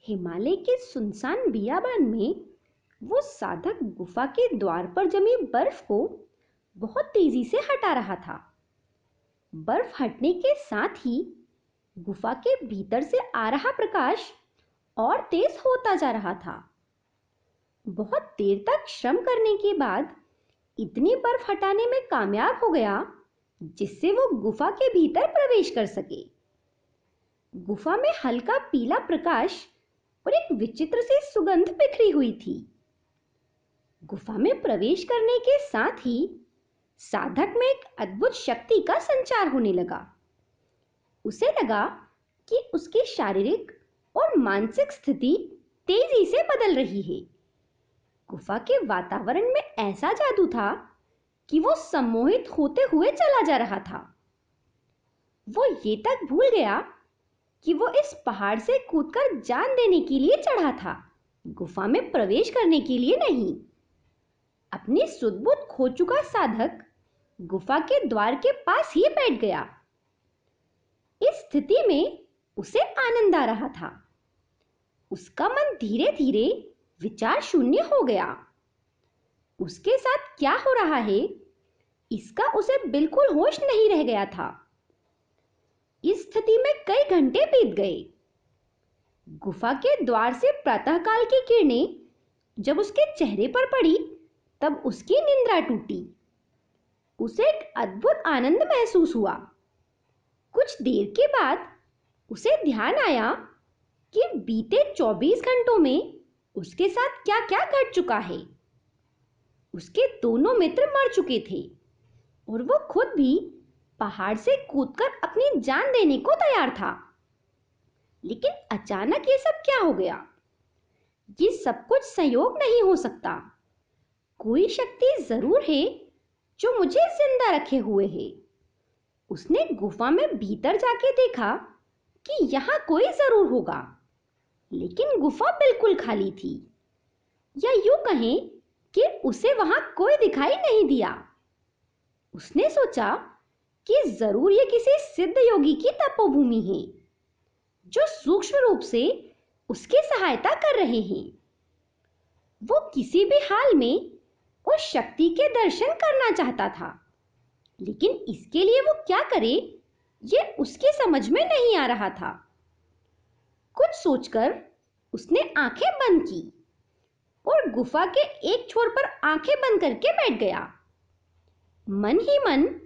हिमालय के सुनसान बियाबान में वो साधक गुफा के द्वार पर जमी बर्फ को बहुत तेजी से हटा रहा था। बर्फ हटने के साथ ही गुफा के भीतर से आ रहा प्रकाश और तेज होता जा रहा था। बहुत देर तक श्रम करने के बाद इतनी बर्फ हटाने में कामयाब हो गया जिससे वो गुफा के भीतर प्रवेश कर सके। गुफा में हल्का पीला प्रकाश और एक विचित्र सी सुगंध बिखरी हुई थी। गुफा में प्रवेश करने के साथ ही साधक में एक अद्भुत शक्ति का संचार होने लगा। उसे लगा कि उसकी शारीरिक और मानसिक स्थिति तेजी से बदल रही है। गुफा के वातावरण में ऐसा जादू था कि वो सम्मोहित होते हुए चला जा रहा था। वो ये तक भूल गया कि वो इस पहाड़ से कूदकर जान देने के लिए चढ़ा था, गुफा में प्रवेश करने के लिए नहीं। अपनी सुध-बुध खो चुका साधक गुफा के द्वार के पास ही बैठ गया। इस स्थिति में उसे आनंद आ रहा था। उसका मन धीरे धीरे विचार शून्य हो गया। उसके साथ क्या हो रहा है इसका उसे बिल्कुल होश नहीं रह गया था। इस स्थिति में कई घंटे बीत गए। गुफा के द्वार से प्रातःकाल की किरणें जब उसके चेहरे पर पड़ी तब उसकी निंद्रा टूटी। उसे एक अद्भुत आनंद महसूस हुआ। कुछ देर के बाद उसे ध्यान आया कि बीते 24 घंटों में उसके साथ क्या-क्या घट चुका है। उसके दोनों मित्र मर चुके थे और वो खुद भी पहाड़ से कूदकर अपनी जान देने को तैयार था। लेकिन अचानक ये सब क्या हो गया? ये सब कुछ संयोग नहीं हो सकता। कोई शक्ति जरूर है जो मुझे जिंदा रखे हुए है। उसने गुफा में भीतर जाके देखा कि यहाँ कोई जरूर होगा, लेकिन गुफा बिल्कुल खाली थी, या यूं कहें कि उसे वहां कोई दिखाई नहीं दिया। उसने सोचा कि जरूर ये किसी सिद्ध योगी की तपोभूमि है जो सूक्ष्म रूप से उसकी सहायता कर रहे हैं। वो किसी भी हाल में उस शक्ति के दर्शन करना चाहता था, लेकिन इसके लिए वो क्या करे ये उसकी समझ में नहीं आ रहा था। कुछ सोचकर उसने आंखें बंद की और गुफा के एक छोर पर आंखें बंद करके बैठ गया। मन ही मन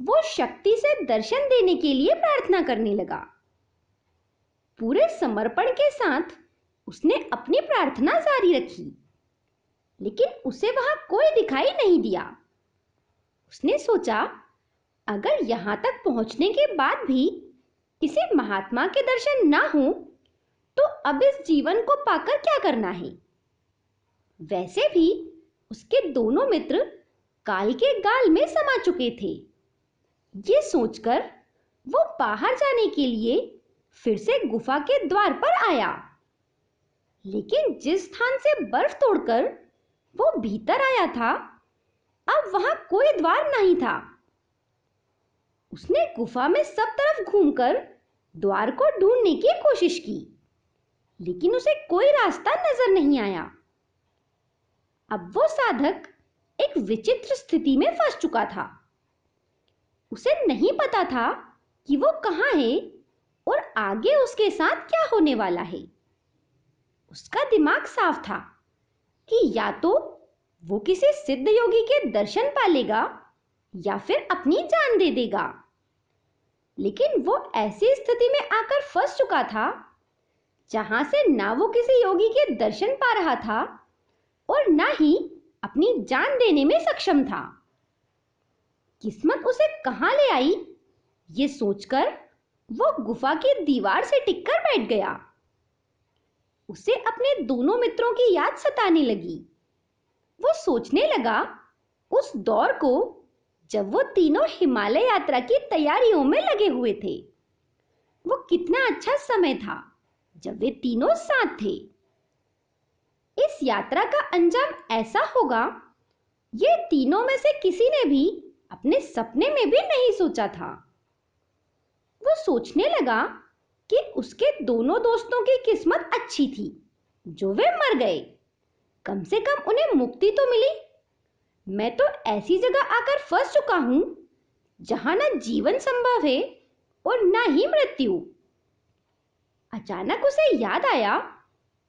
वो शक्ति से दर्शन देने के लिए प्रार्थना करने लगा। पूरे समर्पण के साथ उसने अपनी प्रार्थना जारी रखी, लेकिन उसे वहां कोई दिखाई नहीं दिया। उसने सोचा, अगर यहां तक पहुंचने के बाद भी किसी महात्मा के दर्शन ना हो तो अब इस जीवन को पाकर क्या करना है। वैसे भी उसके दोनों मित्र काल के गाल में समा चुके थे। ये सोचकर वो बाहर जाने के लिए फिर से गुफा के द्वार पर आया, लेकिन जिस स्थान से बर्फ तोड़कर वो भीतर आया था अब वहां कोई द्वार नहीं था। उसने गुफा में सब तरफ घूमकर द्वार को ढूंढने की कोशिश की, लेकिन उसे कोई रास्ता नजर नहीं आया। अब वो साधक एक विचित्र स्थिति में फंस चुका था। उसे नहीं पता था कि वो कहाँ है और आगे उसके साथ क्या होने वाला है। उसका दिमाग साफ था कि या तो वो किसी सिद्ध योगी के दर्शन पालेगा या फिर अपनी जान दे देगा, लेकिन वो ऐसी स्थिति में आकर फंस चुका था जहां से ना वो किसी योगी के दर्शन पा रहा था और ना ही अपनी जान देने में सक्षम था। किस्मत उसे कहां ले आई ये सोचकर वो गुफा की दीवार से टिककर बैठ गया। उसे अपने दोनों मित्रों की याद सताने लगी। वो सोचने लगा उस दौर को जब वो तीनों हिमालय यात्रा की तैयारियों में लगे हुए थे। वो कितना अच्छा समय था जब वे तीनों साथ थे। इस यात्रा का अंजाम ऐसा होगा ये तीनों में से किसी ने भी अपने सपने में भी नहीं सोचा था। वो सोचने लगा कि उसके दोनों दोस्तों की किस्मत अच्छी थी जो वे मर गए। कम से कम उन्हें मुक्ति तो मिली। मैं तो ऐसी जगह आकर फंस चुका हूं जहां न जीवन संभव है और न ही मृत्यु। अचानक उसे याद आया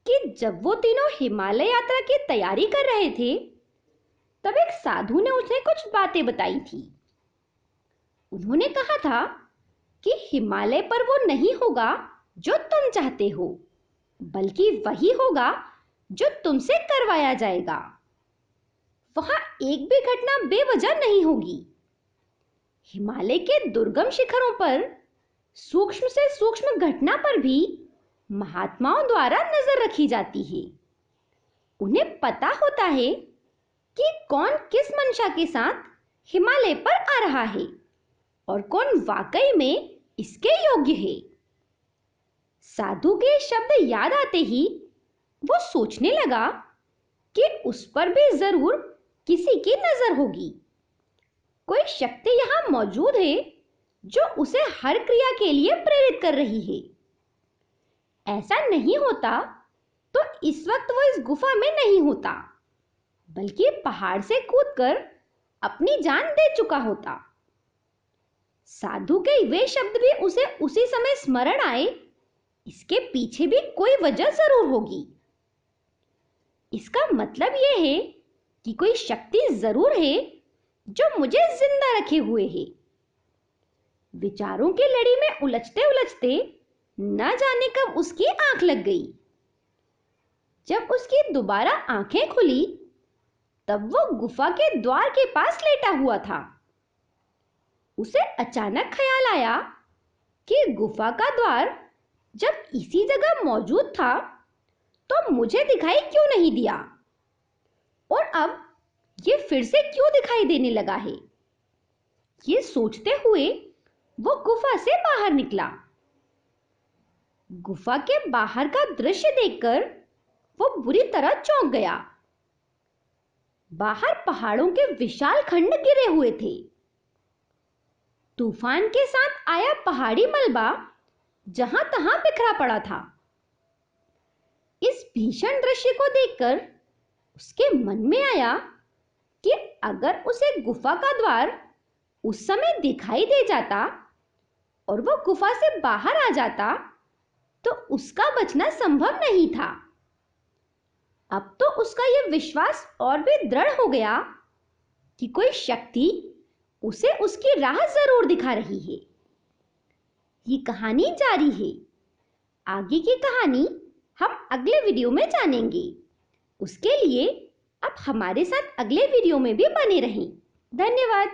कि जब वो तीनों हिमालय यात्रा की तैयारी कर रहे थे तब एक साधु ने उसे कुछ बातें बताई थी। उन्होंने कहा था कि हिमालय पर वो नहीं होगा जो तुम चाहते हो, बल्कि वही होगा जो तुमसे करवाया जाएगा। वहां एक भी घटना बेवजह नहीं होगी। हिमालय के दुर्गम शिखरों पर सूक्ष्म से सूक्ष्म घटना पर भी महात्माओं द्वारा नजर रखी जाती है। उन्हें पता होता है कि कौन किस मंशा के साथ हिमालय पर आ रहा है और कौन वाकई में इसके योग्य है। साधु के शब्द याद आते ही वो सोचने लगा कि उस पर भी जरूर किसी की नजर होगी। कोई शक्ति यहां मौजूद है जो उसे हर क्रिया के लिए प्रेरित कर रही है। ऐसा नहीं होता तो इस वक्त वो इस गुफा में नहीं होता, बल्कि पहाड़ से कूदकर अपनी जान दे चुका होता। साधु के वे शब्द भी उसे उसी समय स्मरण आए। इसके पीछे भी कोई वजह जरूर होगी। इसका मतलब यह है कि कोई शक्ति जरूर है जो मुझे जिंदा रखे हुए है। विचारों की लड़ी में उलझते उलझते न जाने कब उसकी आंख लग गई। जब उसकी दोबारा आंखें खुली तब वो गुफा के द्वार के पास लेटा हुआ था। उसे अचानक ख्याल आया कि गुफा का द्वार जब इसी जगह मौजूद था तो मुझे दिखाई क्यों नहीं दिया, और अब ये फिर से क्यों दिखाई देने लगा है। ये सोचते हुए वो गुफा से बाहर निकला। गुफा के बाहर का दृश्य देखकर वो बुरी तरह चौंक गया। बाहर पहाड़ों के विशाल खंड गिरे हुए थे। तूफान के साथ आया पहाड़ी मलबा जहां तहां बिखरा पड़ा था। इस भीषण दृश्य को देखकर उसके मन में आया कि अगर उसे गुफा का द्वार उस समय दिखाई दे जाता और वो गुफा से बाहर आ जाता तो उसका बचना संभव नहीं था। अब तो उसका यह विश्वास और भी दृढ़ हो गया कि कोई शक्ति उसे उसकी राह जरूर दिखा रही है। ये कहानी जारी है। आगे की कहानी हम अगले वीडियो में जानेंगे। उसके लिए आप हमारे साथ अगले वीडियो में भी बने रहें। धन्यवाद।